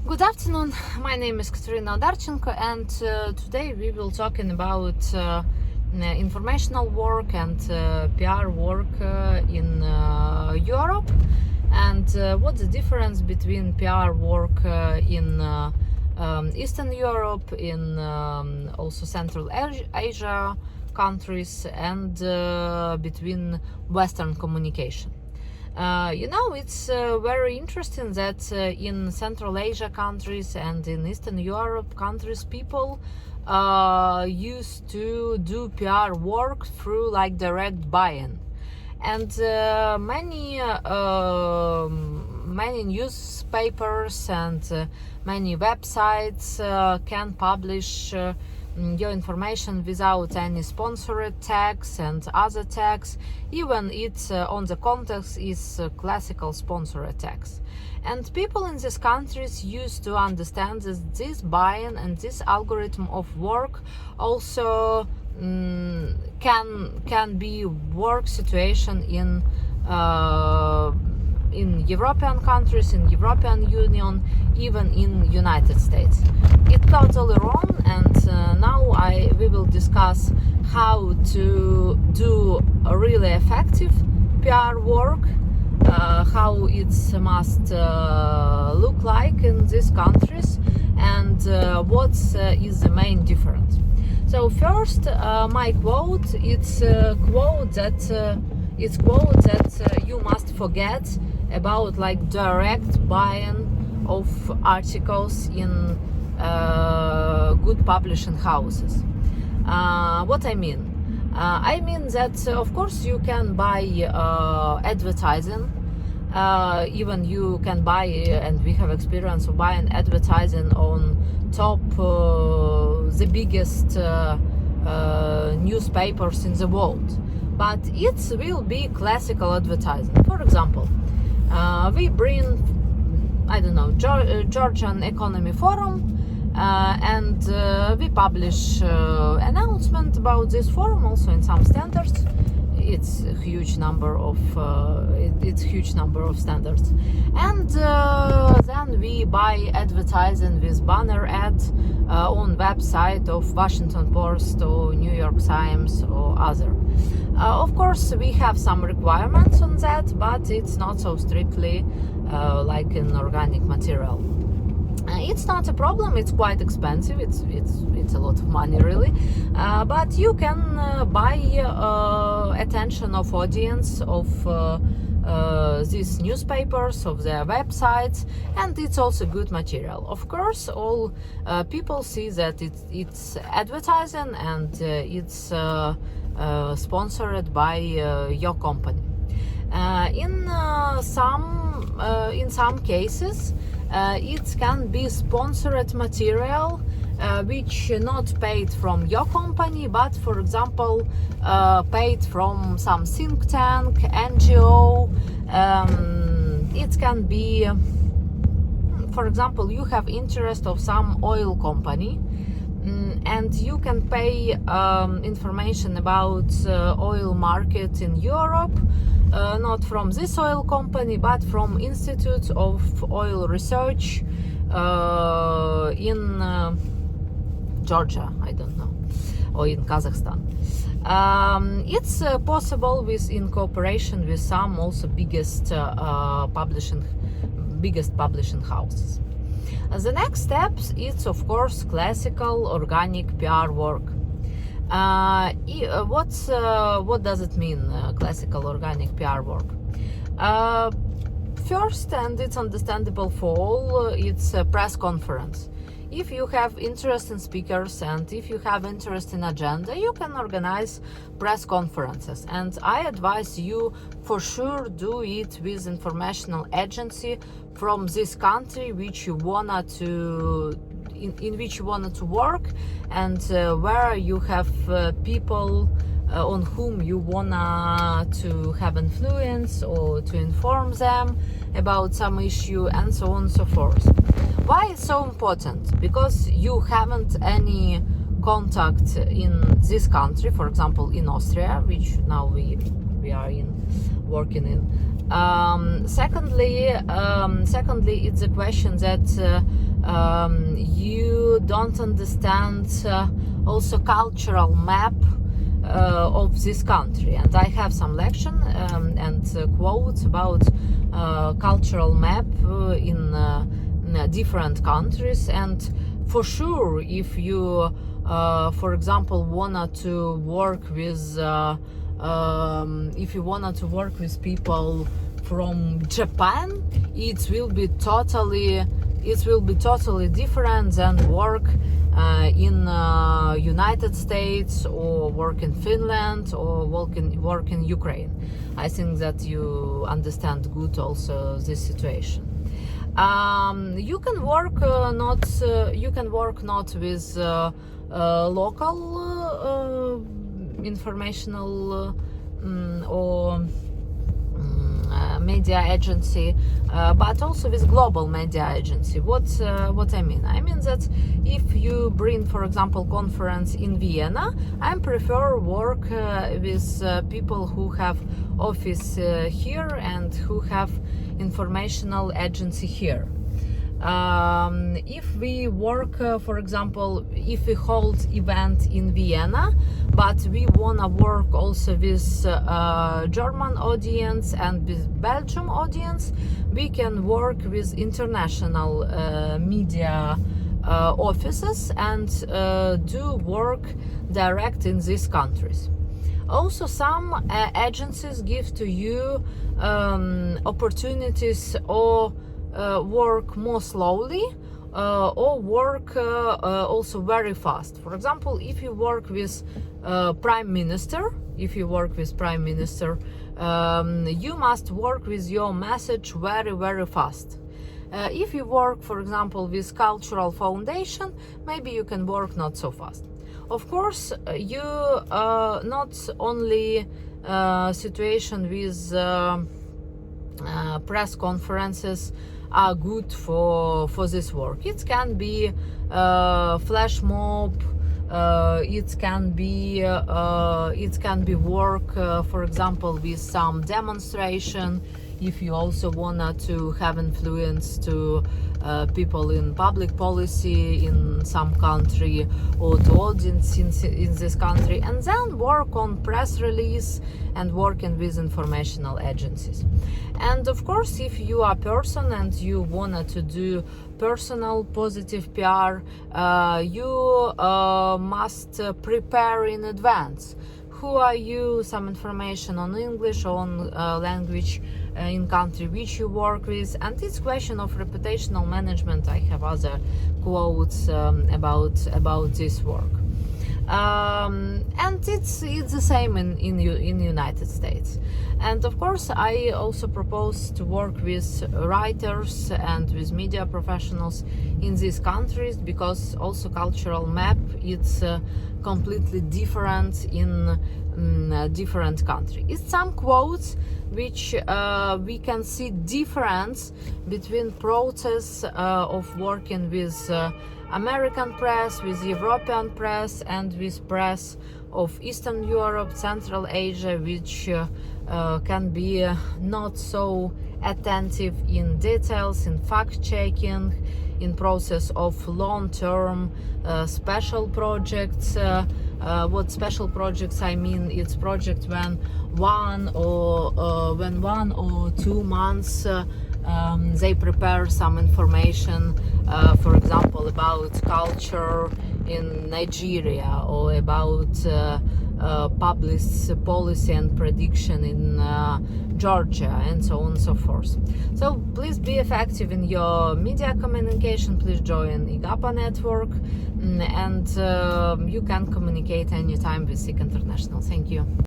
Good afternoon, my name is Kateryna Odarchenko, and today we will talking about informational work and PR work in Europe, and what's the difference between PR work in Eastern Europe, in also Central Asia countries, and between Western communication. It's very interesting that in Central Asia countries and in Eastern Europe countries, people used to do PR work through like direct buy-in, and many newspapers and many websites can publish your information without any sponsored tags and other tags, even it's on the context is classical sponsored tags. And people in these countries used to understand that this buy-in and this algorithm of work also can be work situation in European countries, in European Union, even in United States. It's totally wrong, and now we will discuss how to do a really effective PR work, how it must look like in these countries, and what is the main difference. So first, my quote, it's a quote that you must forget about like direct buy-in of articles in good publishing houses. What I mean? I mean that of course you can buy advertising. Even you can buy, and we have experience of buying advertising on top the biggest newspapers in the world. But it will be classical advertising. For example, we bring, I don't know, Georgian Economy Forum, and we publish announcement about this forum also in some standards. It's a huge number of standards, and then we buy advertising with banner ad on website of Washington Post or New York Times or other. Of course, we have some requirements on that, but it's not so strictly like in organic material. It's not a problem. It's quite expensive. It's a lot of money, really. But you can buy attention of audience of these newspapers, of their websites, and it's also good material. Of course, all people see that it's advertising and it's sponsored by your company. In some cases, it can be sponsored material which not paid from your company, but for example paid from some think tank, NGO. It can be, for example, you have interest of some oil company, and you can pay information about oil market in Europe, not from this oil company, but from Institute of Oil Research in Georgia, I don't know, or in Kazakhstan. It's possible in cooperation with some also biggest publishing houses. The next steps is of course classical organic PR work. What does it mean, classical organic PR work? First, and it's understandable for all, it's a press conference. If you have interest in speakers and if you have interest in agenda, you can organize press conferences. And I advise you for sure do it with informational agency from this country which you wanna in which you wanted to work, and where you have people on whom you wanna to have influence or to inform them about some issue, and so on and so forth. Why it's so important? Because you haven't any contact in this country, for example in Austria, which now we are working in. Secondly, it's a question that you don't understand also cultural map of this country. And I have some lection and quotes about cultural map in different countries. And for sure, if you for example wanted to work with if you wanted to work with people from Japan, it will be totally different than work in United States, or work in Finland, or work in Ukraine. I think that you understand good also this situation. You can work not with local informational or media agency, but also with global media agency. What I mean that if you bring, for example, conference in Vienna, I prefer work with people who have office here and who have informational agency here. If we work, for example, if we hold event in Vienna, but we wanna work also with German audience and with Belgium audience, we can work with international media offices and do work direct in these countries. Also, some agencies give to you opportunities or work more slowly or work also very fast. For example, if you work with Prime Minister, you must work with your message very fast. If you work, for example, with Cultural Foundation, maybe you can work not so fast. Of course, you not only situation with press conferences are good for this work. It can be flash mob, it can be work, for example, with some demonstration. If you also wanted to have influence to people in public policy in some country, or to audience in this country, and then work on press release and working with informational agencies. And of course, if you are a person and you wanted to do personal positive PR, you must prepare in advance. Who are you? Some information on English, on language in country which you work with, and it's question of reputational management. I have other quotes about this work, and it's the same in United States. And of course, I also propose to work with writers and with media professionals in these countries, because also cultural map it's completely different in different country. It's some quotes which we can see difference between process of working with American press, with European press, and with press of Eastern Europe, Central Asia, which can be not so attentive in details, in fact-checking, in process of long-term special projects. What special projects I mean? It's project when 1 or 2 months they prepare some information, for example, about culture in Nigeria, or about public policy and prediction in Georgia, and so on and so forth. So please be effective in your media communication. Please join IGAPA network, and you can communicate anytime with SIG International. Thank you.